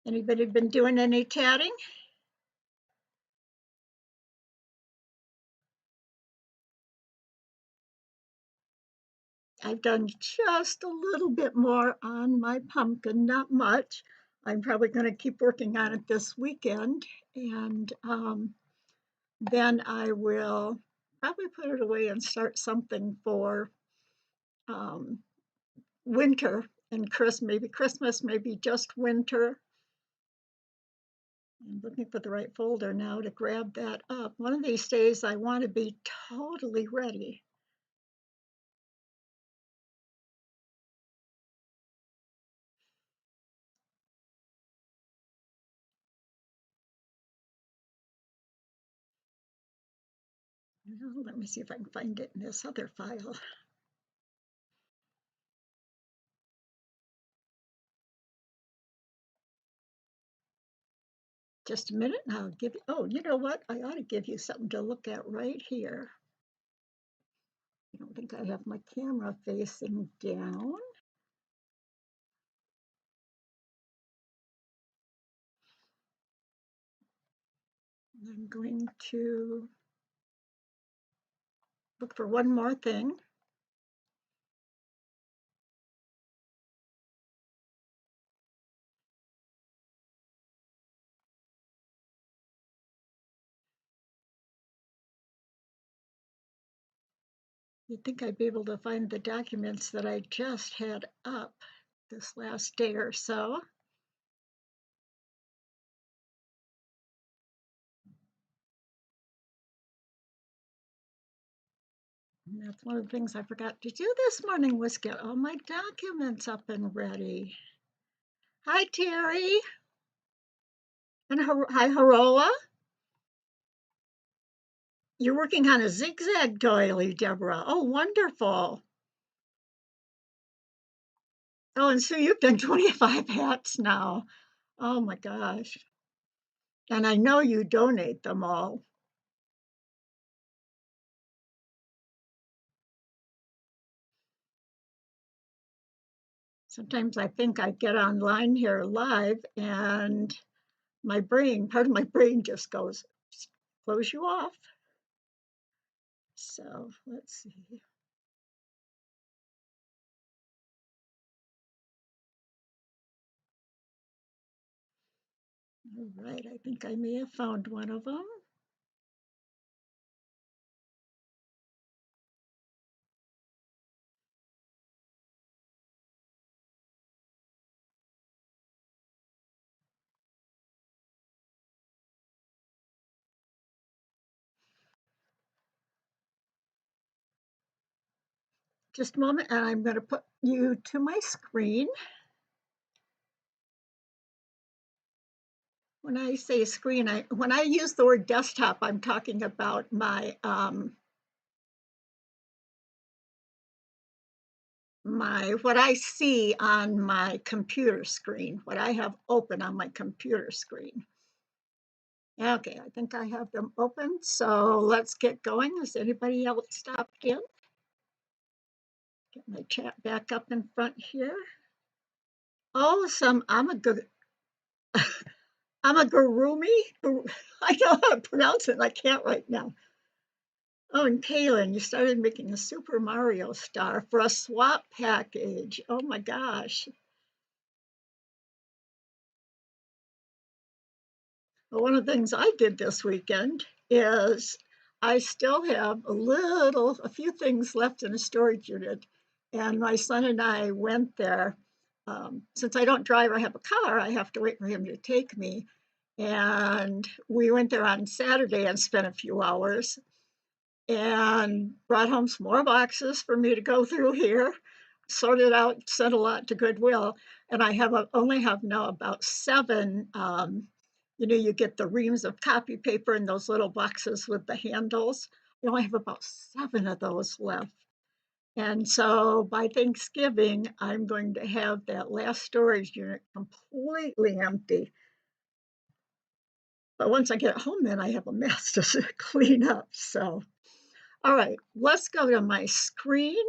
Anybody been doing any tatting? I've done just a little bit more on my pumpkin, not much. I'm probably going to keep working on it this weekend, and then I will probably put it away and start something for um, winter and maybe Christmas, maybe just winter. I'm looking for the right folder now to grab that up. One of these days, I want to be totally ready. Well, let me see if I can find it in this other file. Just a minute and I'll give you, oh, you know what? I ought to give you something to look at right here. I don't think I have my camera facing down. I'm going to look for one more thing. You'd think I'd be able to find the documents that I just had up this last day or so. And that's one of the things I forgot to do this morning was get all my documents up and ready. Hi, Terry. And hi, Harola. You're working on a zigzag doily, Deborah. Oh, wonderful. Oh, and so you've done 25 hats now. Oh my gosh. And I know you donate them all. Sometimes I think I get online here live and part of my brain just goes, close you off. So let's see. All right, I think I may have found one of them. Just a moment, and I'm going to put you to my screen. When I say screen, when I use the word desktop, I'm talking about my what I see on my computer screen, what I have open on my computer screen. Okay, I think I have them open, so let's get going. Has anybody else stopped in? Get my chat back up in front here. Oh, some amigurumi. I know how to pronounce it, and I can't right now. Oh, and Kaylin, you started making a Super Mario star for a swap package. Oh my gosh. Well, one of the things I did this weekend is I still have a few things left in a storage unit. And my son and I went there. Since I don't drive or have a car, I have to wait for him to take me. And we went there on Saturday and spent a few hours and brought home some more boxes for me to go through here, sorted out, sent a lot to Goodwill, and only have now about seven. You get the reams of copy paper in those little boxes with the handles. I only have about seven of those left. And so by Thanksgiving, I'm going to have that last storage unit completely empty. But once I get home, then I have a mess to clean up. So all right, let's go to my screen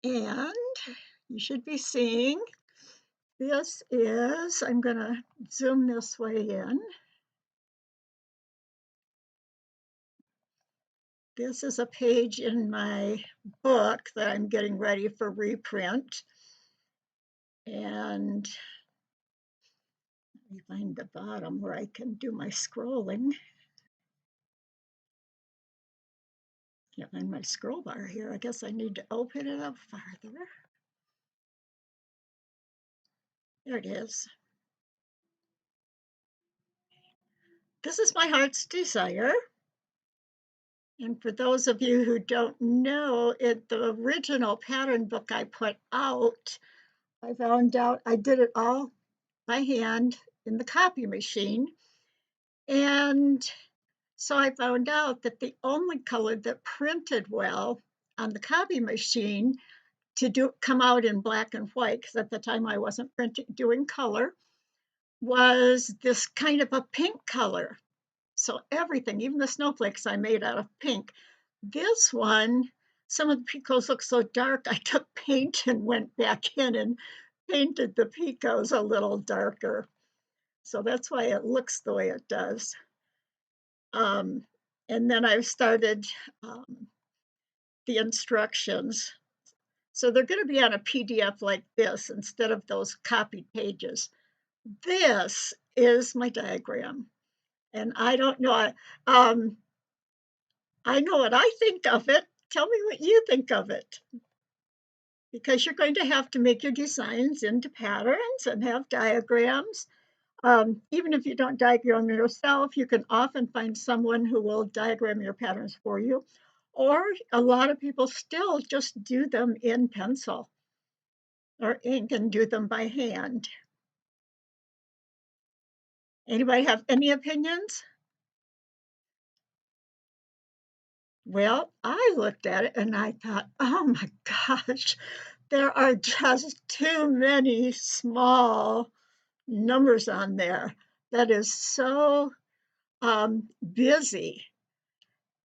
and you should be seeing This is, I'm going to zoom this way in. This is a page in my book that I'm getting ready for reprint. And let me find the bottom where I can do my scrolling. Can't find my scroll bar here. I guess I need to open it up farther. There it is. This is my heart's desire. And for those of you who don't know, the original pattern book I put out, I found out I did it all by hand in the copy machine. And so I found out that the only color that printed well on the copy machine to come out in black and white, because at the time I wasn't doing color, was this kind of a pink color. So everything, even the snowflakes, I made out of pink. This one, some of the picos look so dark, I took paint and went back in and painted the picos a little darker. So that's why it looks the way it does. And then I've started the instructions. So they're going to be on a PDF like this instead of those copied pages. This is my diagram. And I don't know, I know what I think of it. Tell me what you think of it. Because you're going to have to make your designs into patterns and have diagrams. Even if you don't diagram yourself, you can often find someone who will diagram your patterns for you. Or a lot of people still just do them in pencil or ink and do them by hand. Anybody have any opinions? Well, I looked at it and I thought, oh my gosh, there are just too many small numbers on there. That is so busy.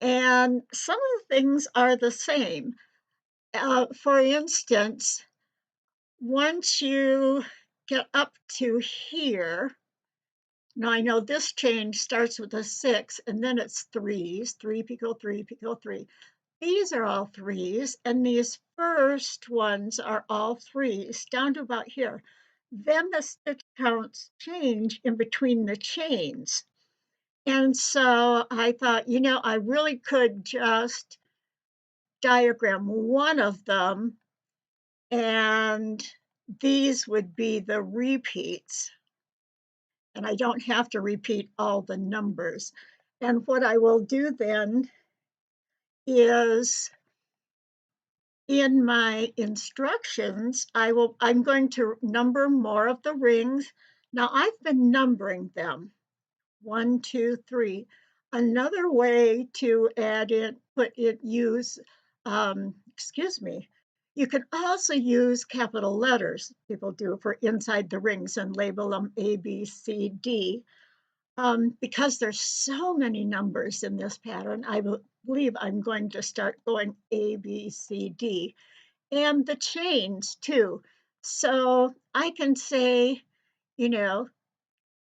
And some of the things are the same. For instance, once you get up to here, now I know this change starts with a 6 and then it's threes, 3 picot 3 picot 3. These are all threes, and these first ones are all threes down to about here. Then the stitch counts change in between the chains. And so I thought, I really could just diagram one of them, and these would be the repeats. And I don't have to repeat all the numbers. And what I will do then is in my instructions, I'm going to number more of the rings. Now I've been numbering them. 1, 2, 3. Another way to add in, excuse me, you can also use capital letters. People do for inside the rings and label them A, B, C, D. Because there's so many numbers in this pattern, I believe I'm going to start going A, B, C, D. And the chains too. So I can say,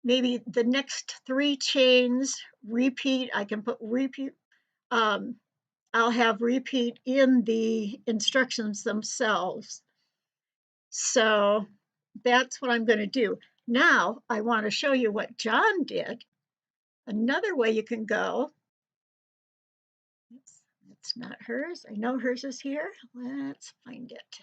maybe the next 3 chains repeat. I can put repeat. I'll have repeat in the instructions themselves. So that's what I'm going to do. Now I want to show you what John did. Another way you can go. It's not hers. I know hers is here. Let's find it.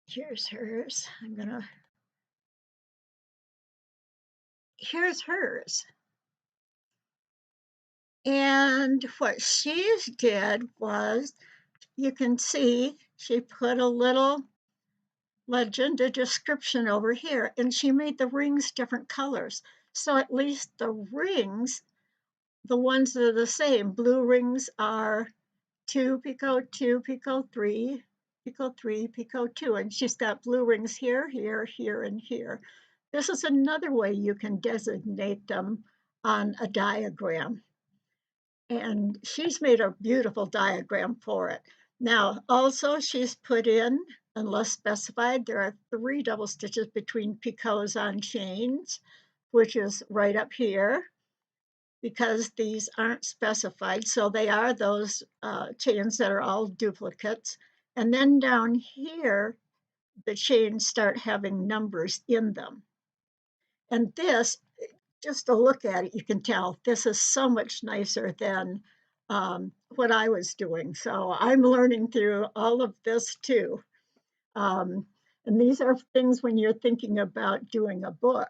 Here's hers. Here's hers. And what she did was, you can see she put a little legend, a description over here, and she made the rings different colors. So at least the rings, the ones that are the same, blue rings are 2 picot, 2 picot 3, picot 3, picot 2, and she's got blue rings here, here, here, and here. This is another way you can designate them on a diagram. And she's made a beautiful diagram for it. Now, also she's put in, unless specified, there are 3 double stitches between picots on chains, which is right up here because these aren't specified. So they are those chains that are all duplicates. And then down here, the chains start having numbers in them. And this, just to look at it, you can tell this is so much nicer than what I was doing. So I'm learning through all of this too. Um, and these are things when you're thinking about doing a book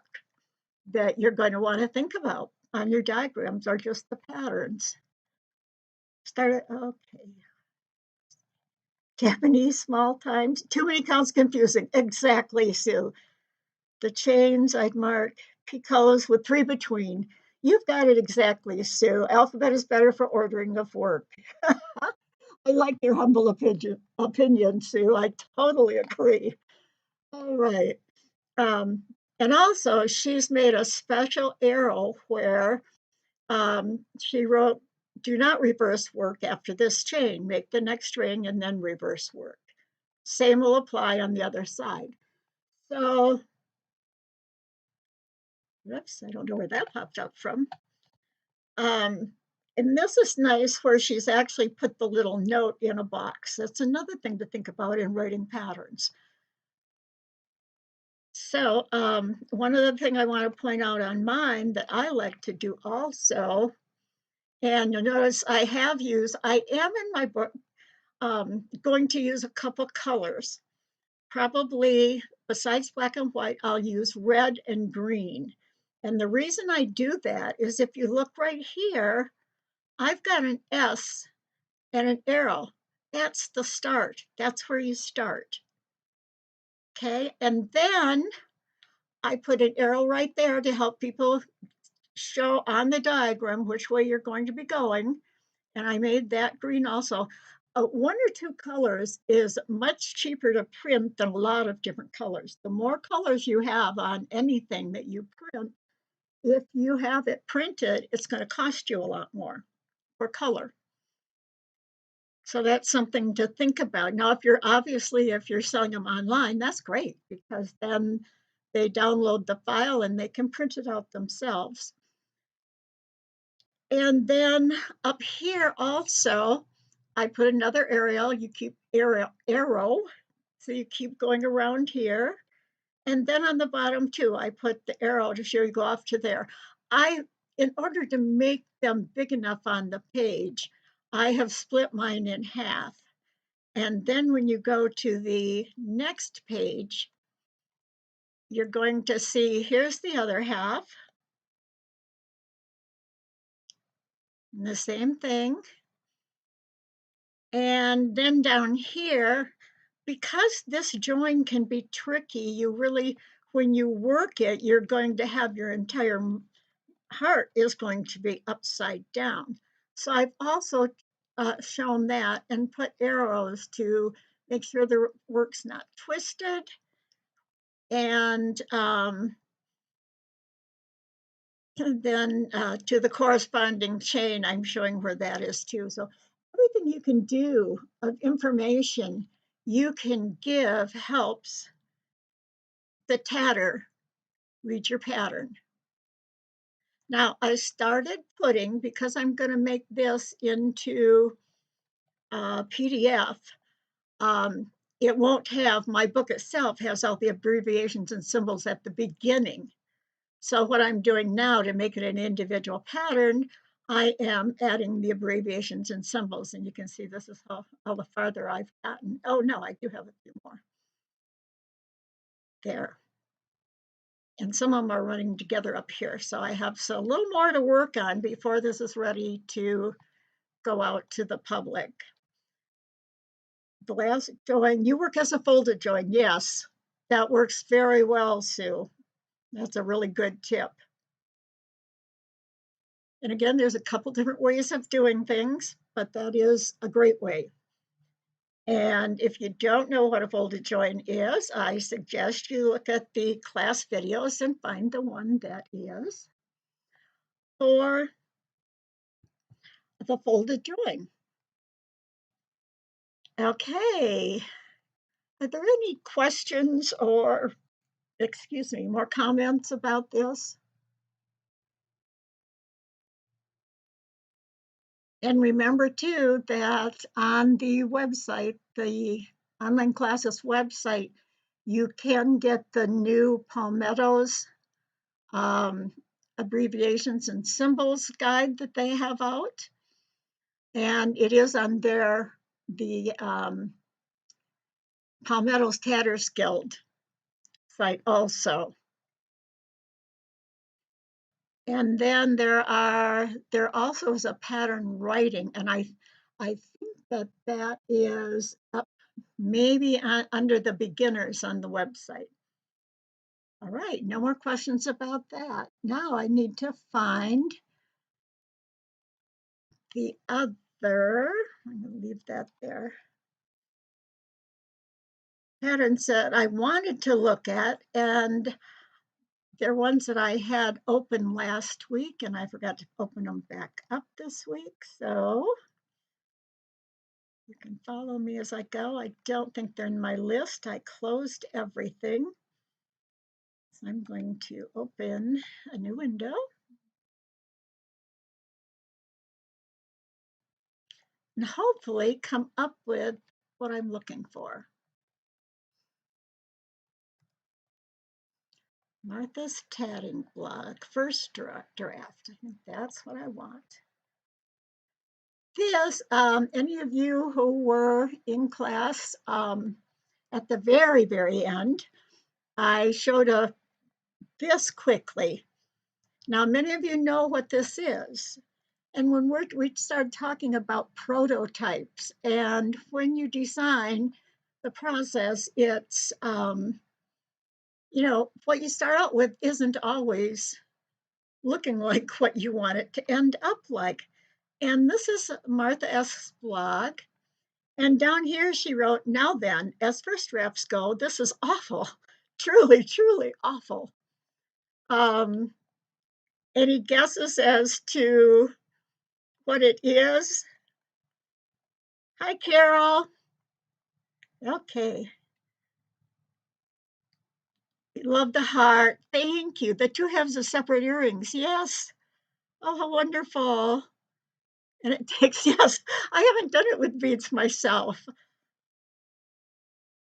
that you're going to want to think about on your diagrams or just the patterns. Start it, okay. Japanese small times, too many counts confusing. Exactly, Sue. The chains I'd mark picots with 3 between. You've got it exactly, Sue. Alphabet is better for ordering of work. I like your humble opinion, Sue. I totally agree. All right. Um, and also, she's made a special arrow where she wrote, do not reverse work after this chain. Make the next ring and then reverse work. Same will apply on the other side. So, oops, I don't know where that popped up from. And this is nice where she's actually put the little note in a box. That's another thing to think about in writing patterns. So one other thing I want to point out on mine that I like to do also, and you'll notice I am in my book going to use a couple colors. Probably besides black and white, I'll use red and green. And the reason I do that is if you look right here, I've got an S and an arrow. That's the start. That's where you start. Okay. And then I put an arrow right there to help people show on the diagram which way you're going to be going. And I made that green also. 1 or 2 colors is much cheaper to print than a lot of different colors. The more colors you have on anything that you print, if you have it printed, it's going to cost you a lot more for color. So that's something to think about. Now, if you're selling them online, that's great because then they download the file and they can print it out themselves. And then up here also, I put another arrow. You keep arrow. So you keep going around here. And then on the bottom too, I put the arrow to show you go off to there. In order to make them big enough on the page, I have split mine in half. And then when you go to the next page, you're going to see, here's the other half. And the same thing. And then down here, because this join can be tricky, when you work it, you're going to have your entire heart is going to be upside down. So I've also shown that and put arrows to make sure the work's not twisted. And then to the corresponding chain, I'm showing where that is too. So everything you can do of information you can give helps the tatter read your pattern. Now I started putting, because I'm going to make this into a PDF, it won't have, my book itself has all the abbreviations and symbols at the beginning. So what I'm doing now to make it an individual pattern, I am adding the abbreviations and symbols, and you can see this is all the farther I've gotten. Oh no, I do have a few more there. And some of them are running together up here. So I have a little more to work on before this is ready to go out to the public. The last join, you work as a folded join. Yes, that works very well, Sue. That's a really good tip. And again, there's a couple different ways of doing things, but that is a great way. And if you don't know what a folded join is, I suggest you look at the class videos and find the one that is for the folded join. Okay. Are there any questions or, excuse me, more comments about this? And remember too that on the website, the online classes website, you can get the new Palmetto's um, abbreviations and symbols guide that they have out. And it is on the Palmetto's Tatters Guild site also. And then there also is a pattern writing, and I think that that is up maybe under the beginners on the website. All right, no more questions about that. Now I need to find the other, I'm going to leave that there, patterns that I wanted to look at, and they're ones that I had open last week, and I forgot to open them back up this week. So you can follow me as I go. I don't think they're in my list. I closed everything. So I'm going to open a new window. And hopefully come up with what I'm looking for. Martha's Tatting blog, first draft. I think that's what I want. This, any of you who were in class at the very end, I showed this quickly. Now, many of you know what this is. And when we started talking about prototypes, and when you design the process, it's, what you start out with isn't always looking like what you want it to end up like. And this is Martha S.'s blog. And down here she wrote, now then, as first drafts go, this is awful. Truly, truly awful. Any guesses as to what it is? Hi, Carol. Okay. Love the heart. Thank you. The two halves of separate earrings. Yes. Oh, how wonderful. And it takes, yes, I haven't done it with beads myself,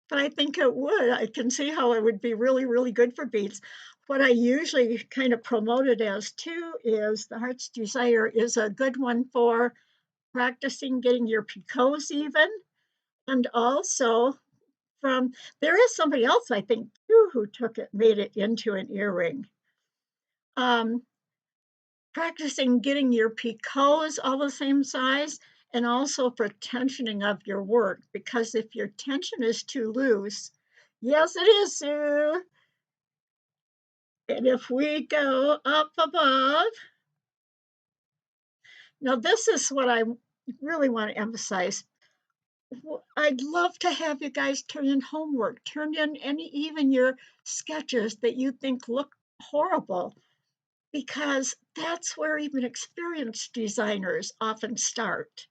but I think it would. I can see how it would be really, really good for beads. What I usually kind of promote it as too is the Heart's Desire is a good one for practicing getting your picots even. And also from, there is somebody else I think too who took it, made it into an earring. Practicing getting your picots all the same size, and also for tensioning of your work, because if your tension is too loose, yes, it is, Sue. And if we go up above, now this is what I really want to emphasize. I'd love to have you guys turn in homework, turn in even your sketches that you think look horrible, because that's where even experienced designers often start.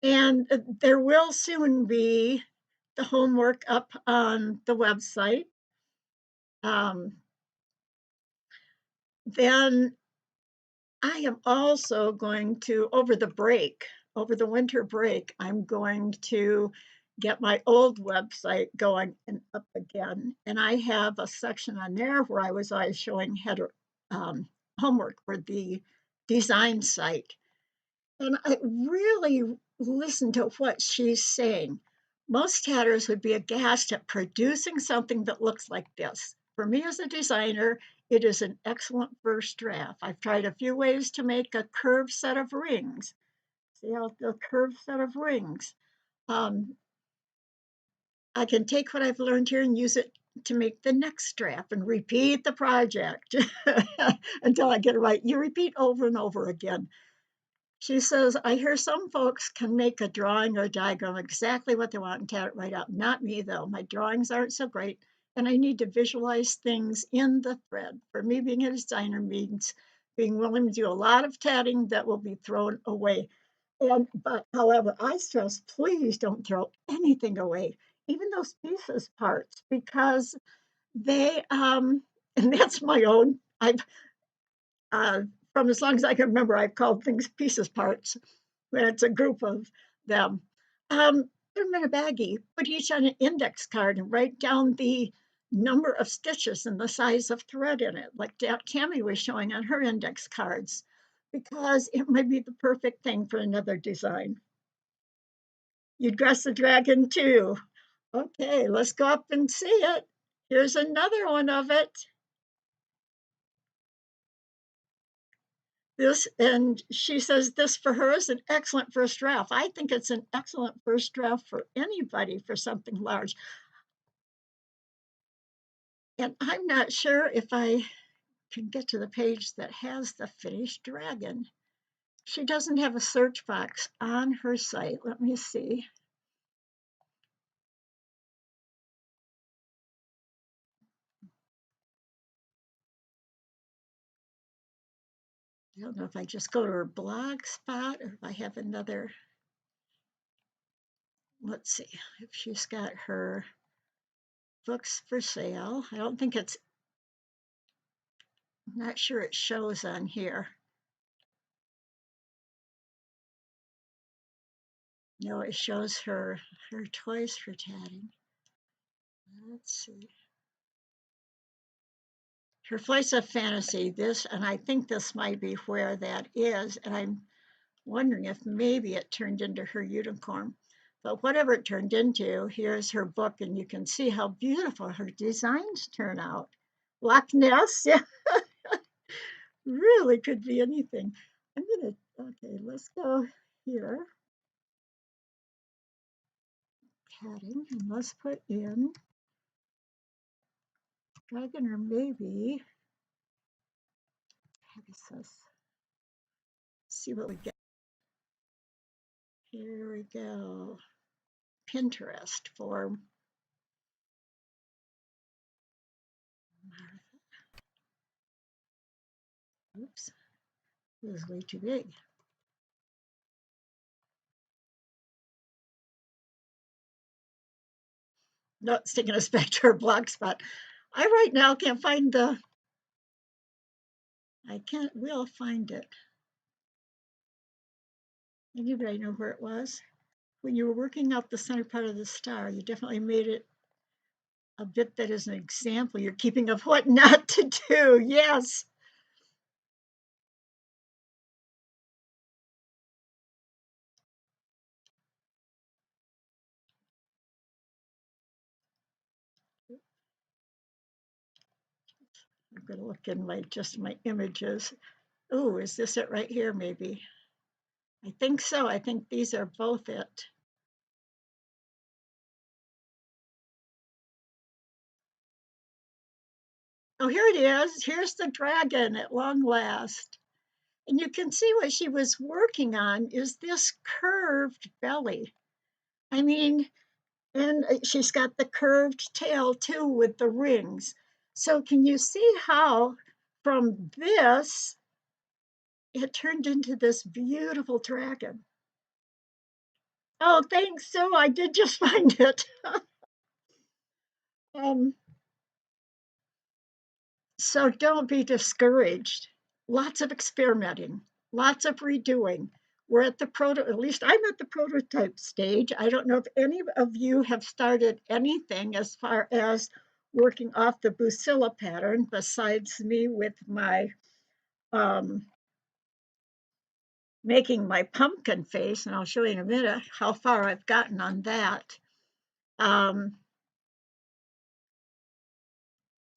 And there will soon be the homework up on the website. Then I am also going to, over the winter break, I'm going to get my old website going and up again. And I have a section on there where I was always showing header homework for the design site. And I really listened to what she's saying. Most tatters would be aghast at producing something that looks like this. For me as a designer, it is an excellent first draft. I've tried a few ways to make a curved set of rings. See how the curved set of rings. Um, I can take what I've learned here and use it to make the next draft and repeat the project until I get it right. You repeat over and over again. She says, I hear some folks can make a drawing or a diagram exactly what they want and tat it right out. Not me, though. My drawings aren't so great, and I need to visualize things in the thread. For me, being a designer means being willing to do a lot of tatting that will be thrown away. But however, I stress, please don't throw anything away, even those pieces parts, because they and that's my own. I've uh, from as long as I can remember, I've called things pieces parts when it's a group of them. Put them in a baggie, put each on an index card, and write down the number of stitches and the size of thread in it, like Tammy was showing on her index cards, because it might be the perfect thing for another design. You dress the dragon too. Okay, let's go up and see it. Here's another one of it. This, and she says this for her is an excellent first draft. I think it's an excellent first draft for anybody for something large. And I'm not sure if I can get to the page that has the finished dragon. She doesn't have a search box on her site. Let me see. I don't know if I just go to her blog spot or if I have another. Let's see if she's got her books for sale. I don't think it's, I'm not sure it shows on here. No, it shows her toys for tatting. Let's see. Her Flights of Fantasy, this, and I think this might be where that is, and I'm wondering if maybe it turned into her unicorn. But whatever it turned into, here's her book, and you can see how beautiful her designs turn out. Loch Ness, yeah, really could be anything. Okay, let's go here. Padding, and let's put in dragon or maybe Pegasus. See what we get. Here we go. Pinterest for Martha. Oops, it was way too big. No, it's taking us back to our blog spot. I right now can't find the, I can't, we'll find it. Anybody know where it was? When you were working out the center part of the star, you definitely made it a bit that is an example you're keeping of what not to do. Yes. I'm going to look in my just my images. Oh, is this it right here? Maybe. I think so. I think these are both it. Oh, here it is. Here's the dragon at long last. And you can see what she was working on is this curved belly. I mean, and she's got the curved tail too with the rings. So can you see how from this it turned into this beautiful dragon? Oh, thanks. So I did just find it. um, so don't be discouraged. Lots of experimenting, lots of redoing. We're at the at least I'm at the prototype stage. I don't know if any of you have started anything as far as working off the Busilla pattern besides me with my um, making my pumpkin face, and I'll show you in a minute how far I've gotten on that. Um,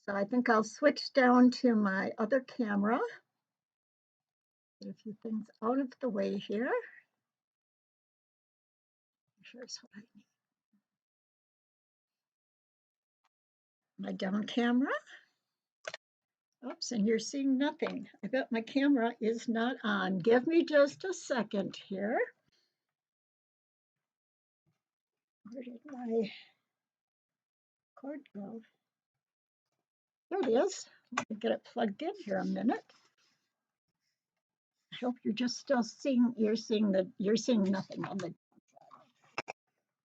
so I think I'll switch down to my other camera. Get a few things out of the way here. Here's what I need. My down camera. Oops, and you're seeing nothing. I bet my camera is not on. Give me just a second here. Where did my cord go? There it is. Let me get it plugged in here a minute. hope you're just still seeing, you're seeing nothing on the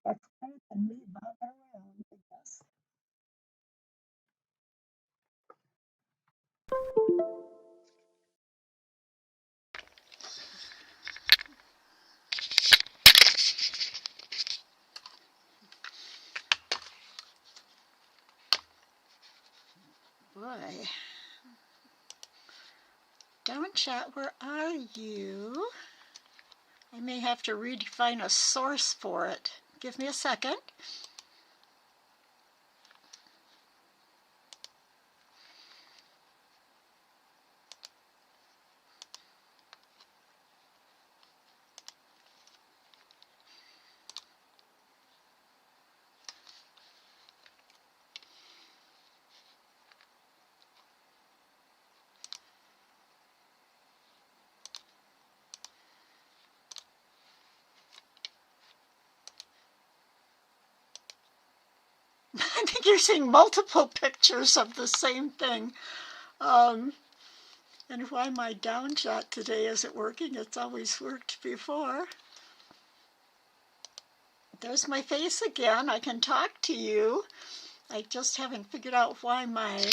that's better than me bobbing around, I guess. Boy, Down Chat, where are you? I may have to redefine a source for it. Give me a second. I think you're seeing multiple pictures of the same thing. And why my Down Chat today isn't working, it's always worked before. There's my face again. I can talk to you. I just haven't figured out why my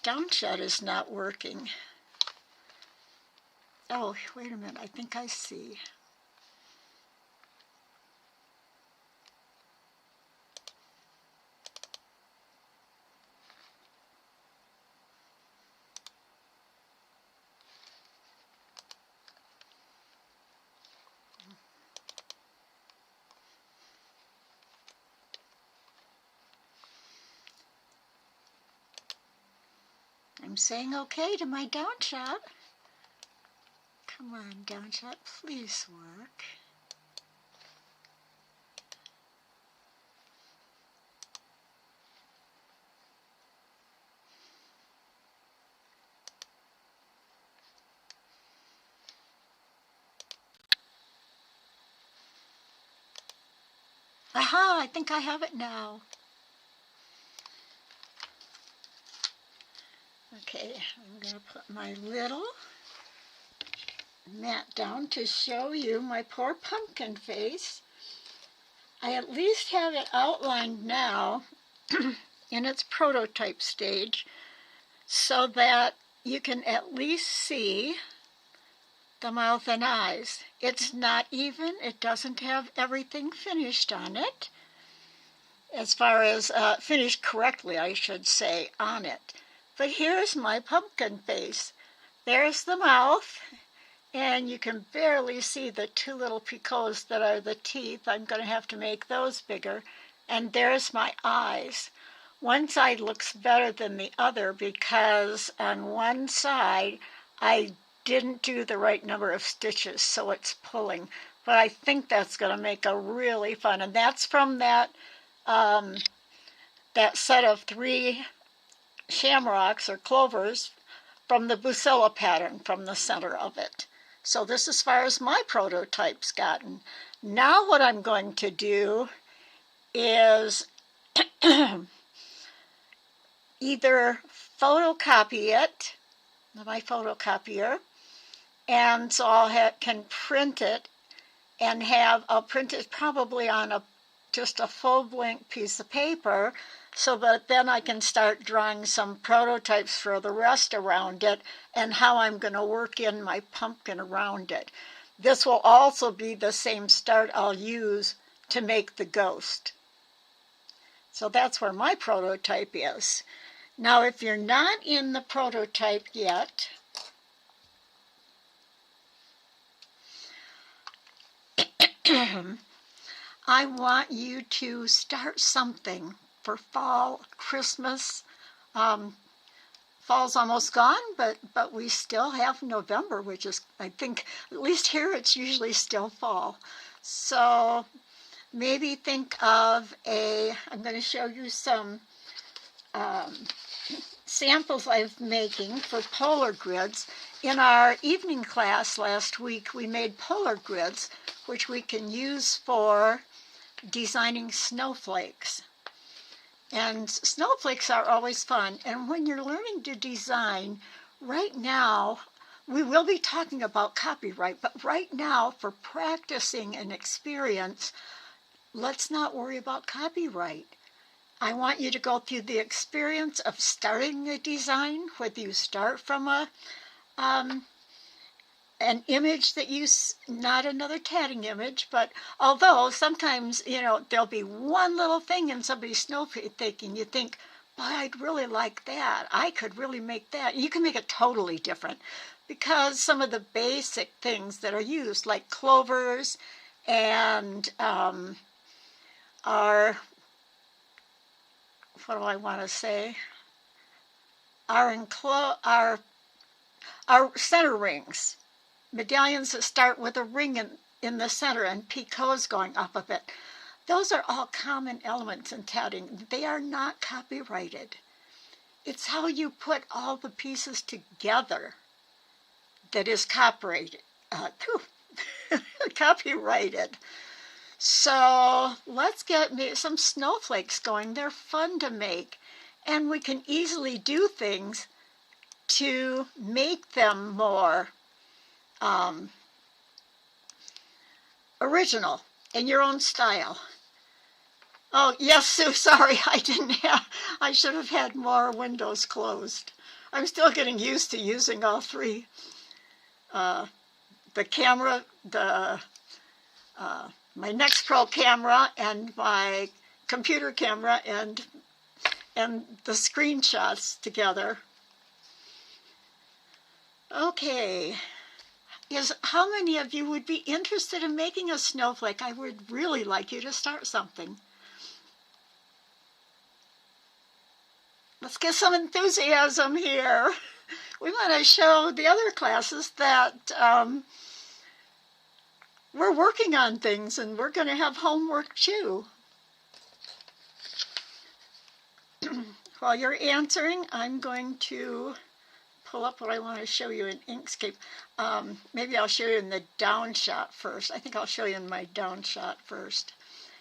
Down Chat is not working. Oh, wait a minute. I think I see. I'm saying okay to my Down Chat. Come on, Down Chat, please work. Aha, I think I have it now. Okay, I'm going to put my little mat down to show you my poor pumpkin face. I at least have it outlined now in its prototype stage so that you can at least see the mouth and eyes. It's not even, it doesn't have everything finished on it, as far as finished correctly, I should say, on it. But here's my pumpkin face. There's the mouth, and you can barely see the two little picots that are the teeth. I'm going to have to make those bigger. And there's my eyes. One side looks better than the other because on one side I didn't do the right number of stitches, so it's pulling. But I think that's going to make a really fun. And that's from that set of 3 shamrocks or clovers from the Busilla pattern from the center of it. So this is as far as my prototype's gotten. Now what I'm going to do is either photocopy it, my photocopier, and so can print it and I'll print it probably on just a full blank piece of paper, so that then I can start drawing some prototypes for the rest around it and how I'm going to work in my pumpkin around it. This will also be the same start I'll use to make the ghost. So that's where my prototype is. Now, if you're not in the prototype yet, I want you to start something for fall, Christmas. Fall's almost gone, but we still have November, which is, I think, at least here it's usually still fall. So maybe think of I'm going to show you some samples I'm making for polar grids. In our evening class last week, we made polar grids, which we can use for designing snowflakes. And snowflakes are always fun. And when you're learning to design, right now, we will be talking about copyright, but right now, for practicing and experience, let's not worry about copyright. I want you to go through the experience of starting a design, whether you start from an image that not another tatting image, but although sometimes, there'll be one little thing in somebody's snowflake and you think, boy, I'd really like that. I could really make that. You can make it totally different because some of the basic things that are used, like clovers and our, what do I want to say? Our center rings. Medallions that start with a ring in the center and picots going up of it. Those are all common elements in tatting. They are not copyrighted. It's how you put all the pieces together that is copyrighted. Copyrighted. So let's get some snowflakes going. They're fun to make, and we can easily do things to make them more original in your own style. Oh, yes, Sue, sorry, I should have had more windows closed. I'm still getting used to using all three. The camera, my Next Pro camera and my computer camera and the screenshots together. Okay. How many of you would be interested in making a snowflake? I would really like you to start something. Let's get some enthusiasm here. We want to show the other classes that we're working on things and we're going to have homework too. While you're answering, I'm going to pull up what I want to show you in Inkscape. Maybe I'll show you in the down shot first. I think I'll show you in my down shot first,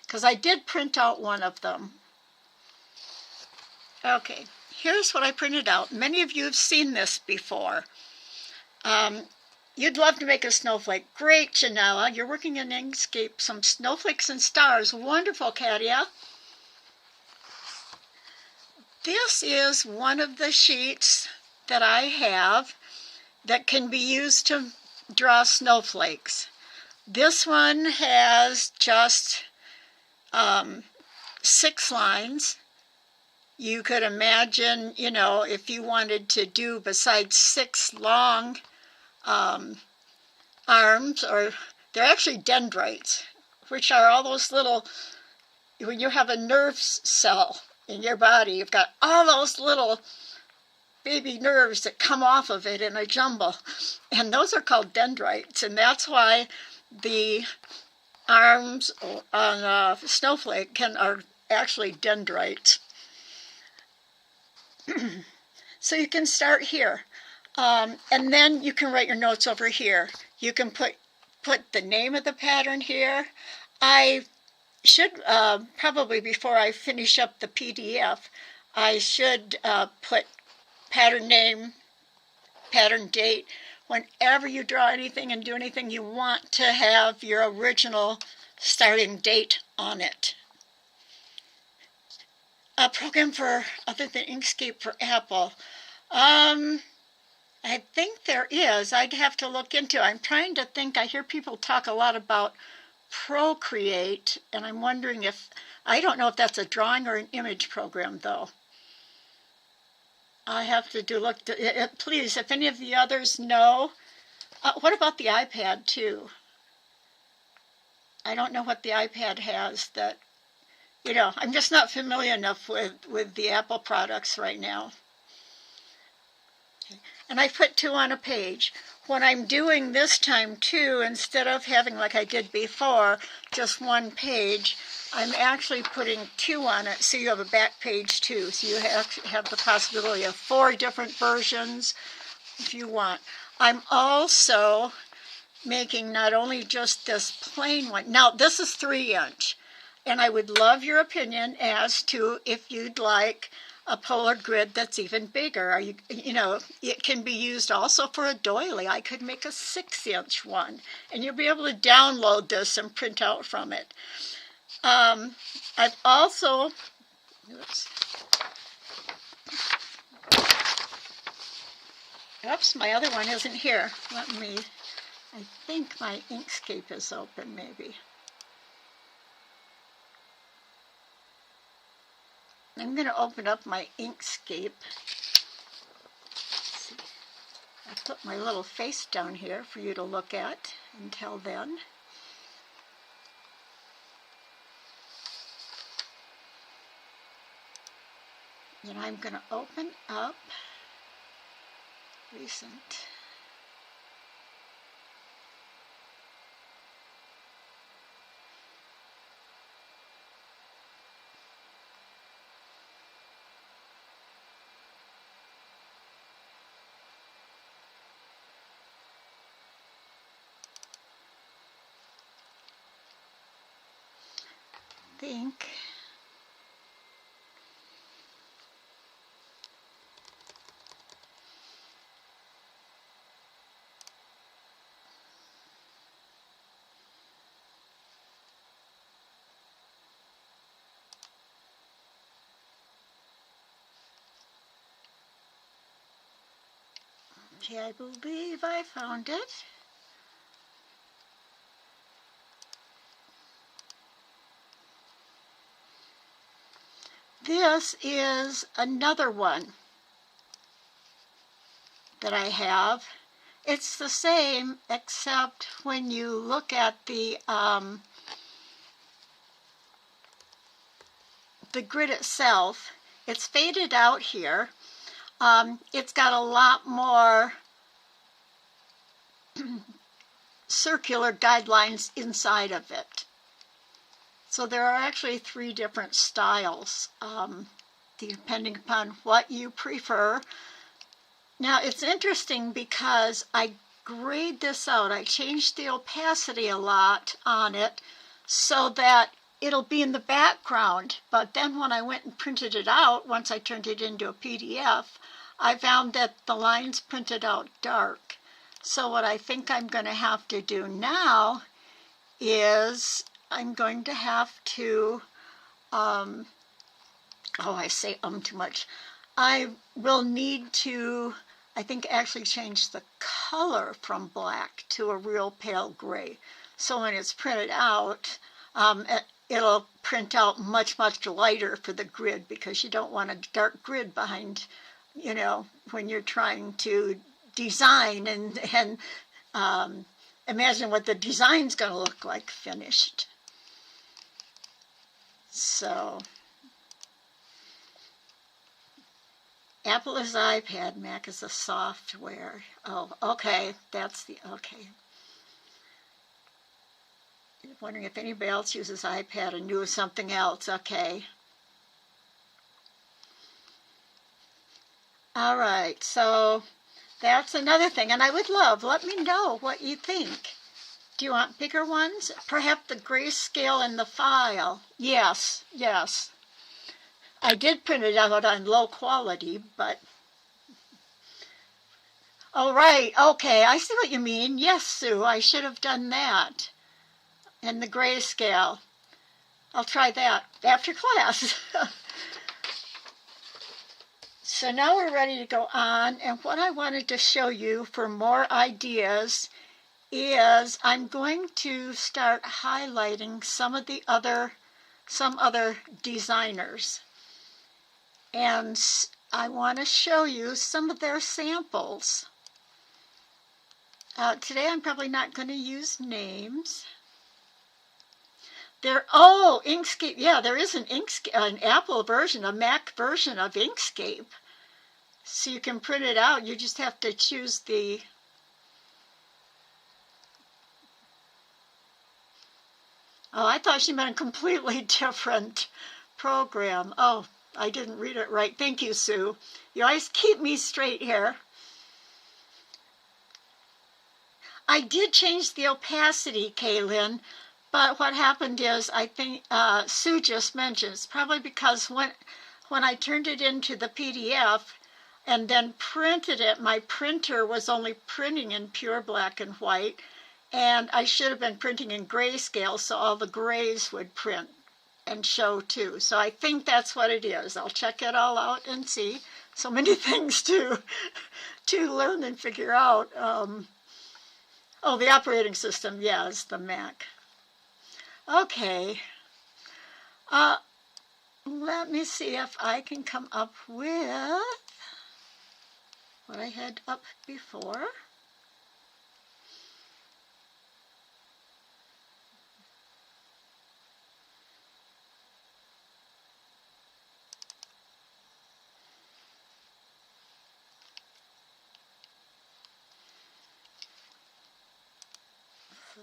because I did print out one of them. Okay, here's what I printed out. Many of you have seen this before. You'd love to make a snowflake. Great, Janella. You're working in Inkscape. Some snowflakes and stars. Wonderful, Katia. This is one of the sheets that I have that can be used to draw snowflakes. This one has just 6 lines. You could imagine, if you wanted to do besides 6 long arms, or they're actually dendrites, which are all those little, when you have a nerve cell in your body, you've got all those little baby nerves that come off of it in a jumble, and those are called dendrites, and that's why the arms on a snowflake are actually dendrites. So you can start here, and then you can write your notes over here. You can put the name of the pattern here. I should probably, before I finish up the PDF, I should put pattern name, pattern date. Whenever you draw anything and do anything, you want to have your original starting date on it. A program for other than Inkscape for Apple. I think there is. I'd have to look into it. I'm trying to think. I hear people talk a lot about Procreate, and I'm wondering I don't know if that's a drawing or an image program, though. I have to look. Please, if any of the others know. What about the iPad, too? I don't know what the iPad has that, I'm just not familiar enough with the Apple products right now. Okay. And I put 2 on a page. What I'm doing this time, too, instead of having, like I did before, just 1 page, I'm actually putting 2 on it, so you have a back page, too. So you have the possibility of 4 different versions if you want. I'm also making not only just this plain one. Now, this is 3-inch, and I would love your opinion as to if you'd like a polar grid that's even bigger. You know, it can be used also for a doily. I could make a 6-inch one, and you'll be able to download this and print out from it. I've also, oops, my other one isn't here. I think my Inkscape is open maybe. I'm going to open up my Inkscape. I put my little face down here for you to look at until then. And I'm going to open up recent. Think. Okay, I believe I found it. This is another one that I have. It's the same, except when you look at the grid itself, it's faded out here. It's got a lot more circular guidelines inside of it. So there are actually 3 different styles, depending upon what you prefer. Now it's interesting because I grayed this out. I changed the opacity a lot on it so that it'll be in the background. But then when I went and printed it out, once I turned it into a PDF, I found that the lines printed out dark. So what I think I'm going to have to do now is I'm going to have to, I say too much. I will need to, I think, actually change the color from black to a real pale gray. So when it's printed out, it'll print out much, much lighter for the grid, because you don't want a dark grid behind, you know, when you're trying to design and imagine what the design's going to look like finished. So, Apple is iPad, Mac is the software. Oh, okay, that's the, okay. Wondering if anybody else uses iPad and knew something else. Okay. All right, so that's another thing. And I would love, let me know what you think. Do you want bigger ones? Perhaps the grayscale in the file. Yes, yes. I did print it out on low quality, but... Oh, right, okay, I see what you mean. Yes, Sue, I should have done that. And the grayscale. I'll try that after class. So now we're ready to go on, and what I wanted to show you for more ideas is I'm going to start highlighting some other designers. And I want to show you some of their samples. Today I'm probably not going to use names. Inkscape, yeah, there is an Apple version, a Mac version of Inkscape. So you can print it out. You just have to choose the... Oh, I thought she meant a completely different program. Oh, I didn't read it right. Thank you, Sue. You always keep me straight here. I did change the opacity, Kaylin. But what happened is, I think Sue just mentioned, it's probably because when I turned it into the PDF and then printed it, my printer was only printing in pure black and white, and I should have been printing in grayscale so all the grays would print and show too. So I think that's what it is. I'll check it all out and see. So many things to learn and figure out. Oh, the operating system, yes, the Mac. Okay. Let me see if I can come up with what I had up before. So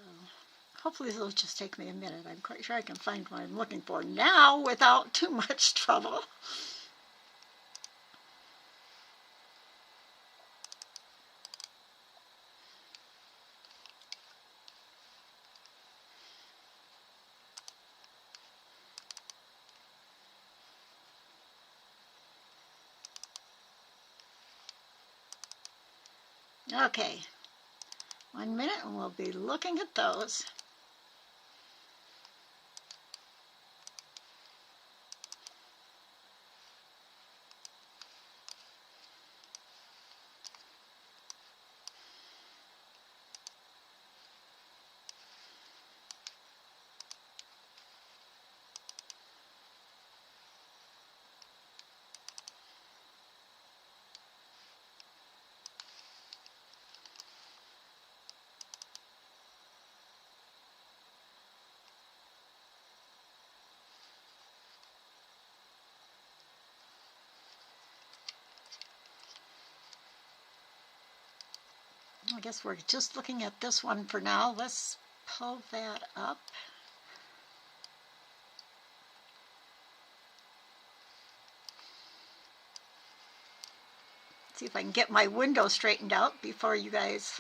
hopefully this will just take me a minute. I'm quite sure I can find what I'm looking for now without too much trouble. Okay, 1 minute and we'll be looking at those. I guess we're just looking at this one for now. Let's pull that up. See if I can get my window straightened out before you guys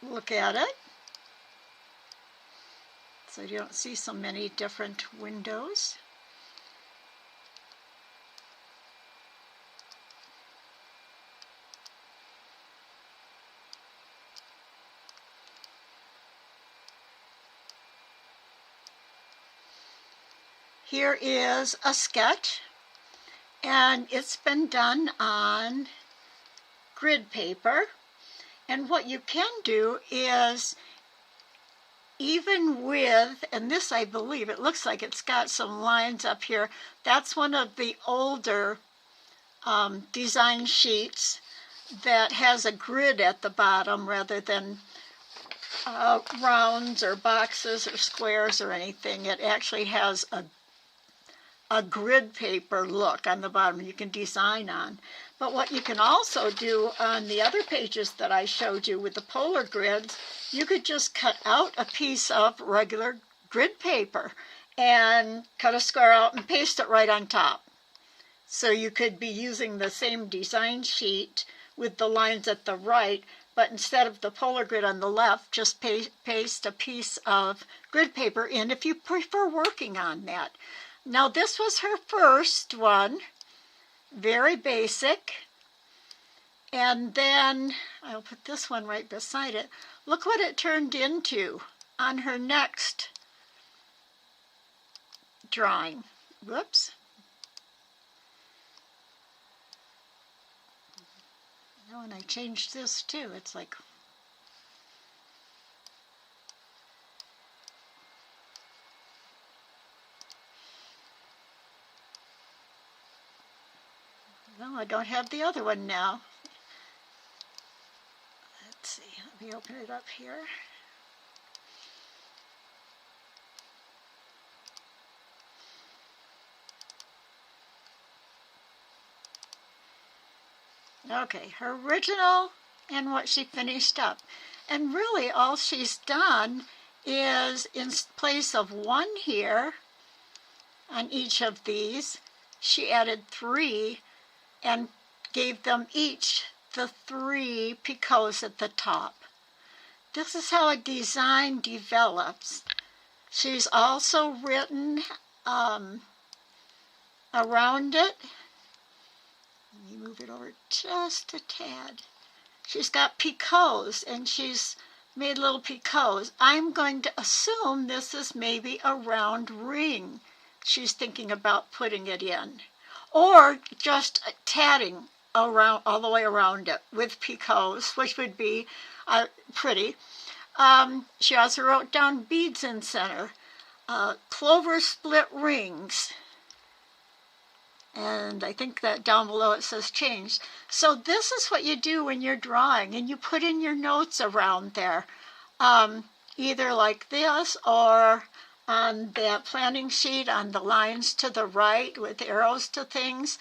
look at it, so you don't see so many different windows. Here is a sketch, and it's been done on grid paper. And what you can do is, even with, and this I believe, it looks like it's got some lines up here. That's one of the older design sheets that has a grid at the bottom rather than rounds or boxes or squares or anything. It actually has a grid paper look on the bottom you can design on. But what you can also do on the other pages that I showed you with the polar grids, you could just cut out a piece of regular grid paper and cut a square out and paste it right on top. So you could be using the same design sheet with the lines at the right, but instead of the polar grid on the left, just paste a piece of grid paper in if you prefer working on that. Now this was her first one, very basic, and then I'll put this one right beside it. Look what it turned into on her next drawing. Whoops. Now when I changed this too, it's like, no, I don't have the other one now. Let's see, let me open it up here. Okay, her original and what she finished up. And really all she's done is, in place of one here on each of these, she added 3 and gave them each the 3 picots at the top. This is how a design develops. She's also written around it. Let me move it over just a tad. She's got picots, and she's made little picots. I'm going to assume this is maybe a round ring she's thinking about putting it in. Or just tatting around all the way around it with picots, which would be pretty. She also wrote down beads in center, clover split rings, and I think that down below it says changed. So this is what you do when you're drawing, and you put in your notes around there, either like this or on that planning sheet on the lines to the right with arrows to things.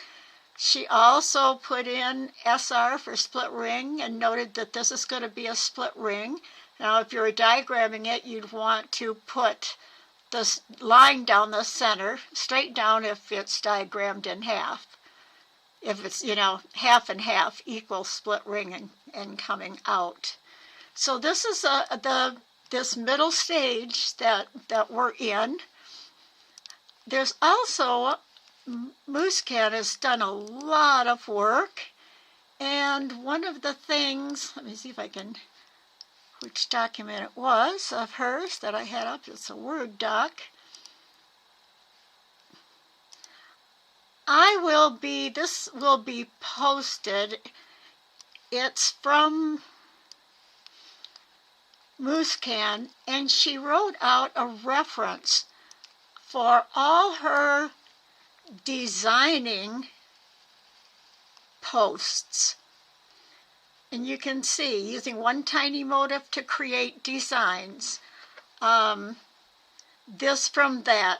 She also put in SR for split ring and noted that this is going to be a split ring. Now, if you were diagramming it, you'd want to put this line down the center, straight down if it's diagrammed in half. If it's, half and half equals split ring and coming out. So this is this middle stage that we're in. There's also, Muscan has done a lot of work, and one of the things, let me see if I can, which document it was of hers that I had up. It's a Word doc. This will be posted. It's from Muscan, and she wrote out a reference for all her designing posts. And you can see, using one tiny motif to create designs. This from that,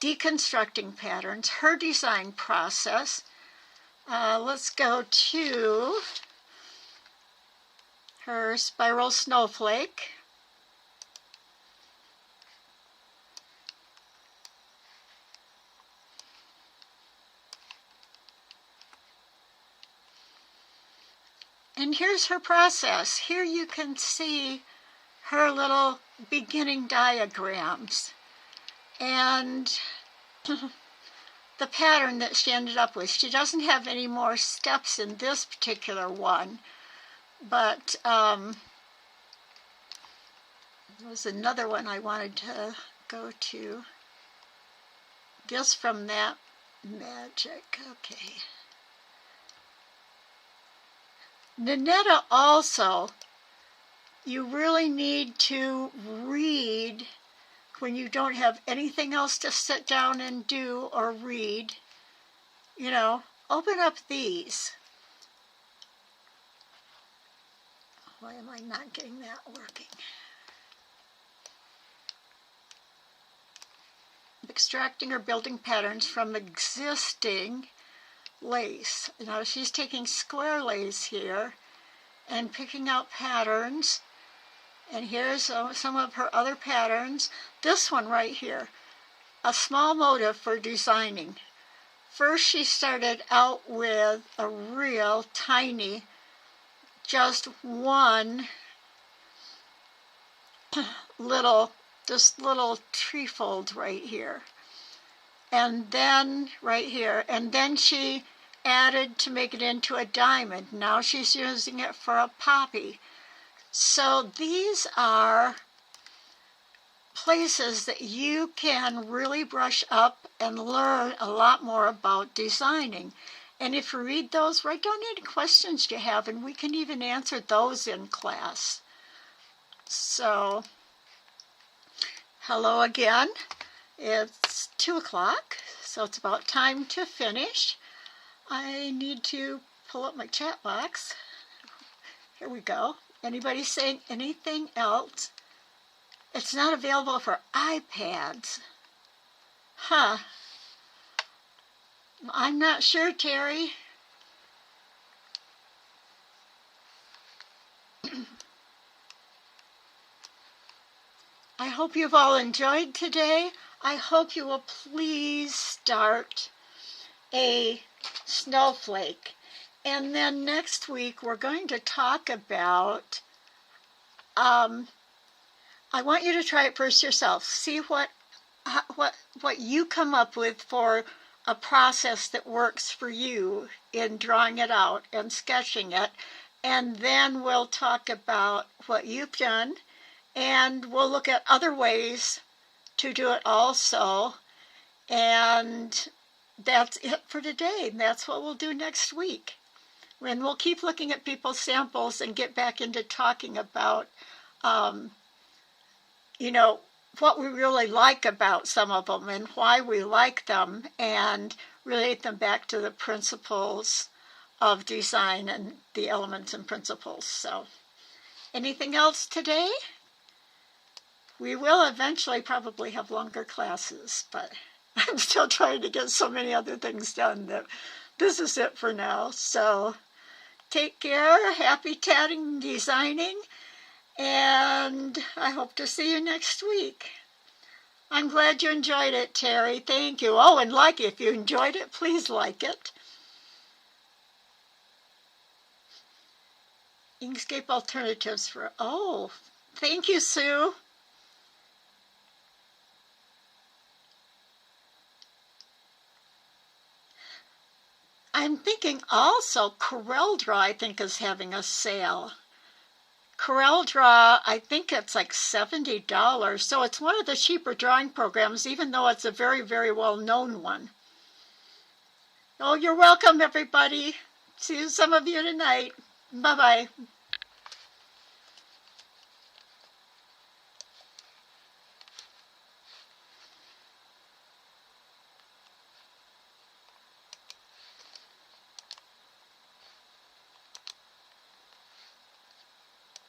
deconstructing patterns, her design process. Let's go to her spiral snowflake. And here's her process. Here you can see her little beginning diagrams and the pattern that she ended up with. She doesn't have any more steps in this particular one, but there was another one I wanted to go to. This from that magic. Okay. Nanetta also, you really need to read when you don't have anything else to sit down and do or read. Open up these. Why am I not getting that working? Extracting or building patterns from existing lace. Now she's taking square lace here and picking out patterns, and here's some of her other patterns. This one right here, a small motif for designing. First she started out with a real tiny, just one little treefold right here. And then right here, and then she added to make it into a diamond. Now she's using it for a poppy. So these are places that you can really brush up and learn a lot more about designing. And if you read those, write down any questions you have, and we can even answer those in class. So, hello again. It's 2 o'clock, so it's about time to finish. I need to pull up my chat box. Here we go. Anybody saying anything else? It's not available for iPads. Huh. I'm not sure, Terry. I hope you've all enjoyed today. I hope you will please start a snowflake. And then next week we're going to talk about, I want you to try it first yourself. See what you come up with for a process that works for you in drawing it out and sketching it. And then we'll talk about what you've done, and we'll look at other ways to do it also. And that's it for today. And that's what we'll do next week. And we'll keep looking at people's samples and get back into talking about, you know, what we really like about some of them and why we like them, and relate them back to the principles of design and the elements and principles. So, anything else today? We will eventually probably have longer classes, but I'm still trying to get so many other things done that this is it for now. So, take care, happy tatting and designing, and I hope to see you next week. I'm glad you enjoyed it, Terry. Thank you. Oh, and like it. If you enjoyed it, please like it. Inkscape alternatives for, oh, thank you, Sue. I'm thinking also CorelDRAW, I think, is having a sale. CorelDRAW, I think it's like $70, so it's one of the cheaper drawing programs, even though it's a very, very well-known one. Oh, you're welcome, everybody. See some of you tonight. Bye-bye.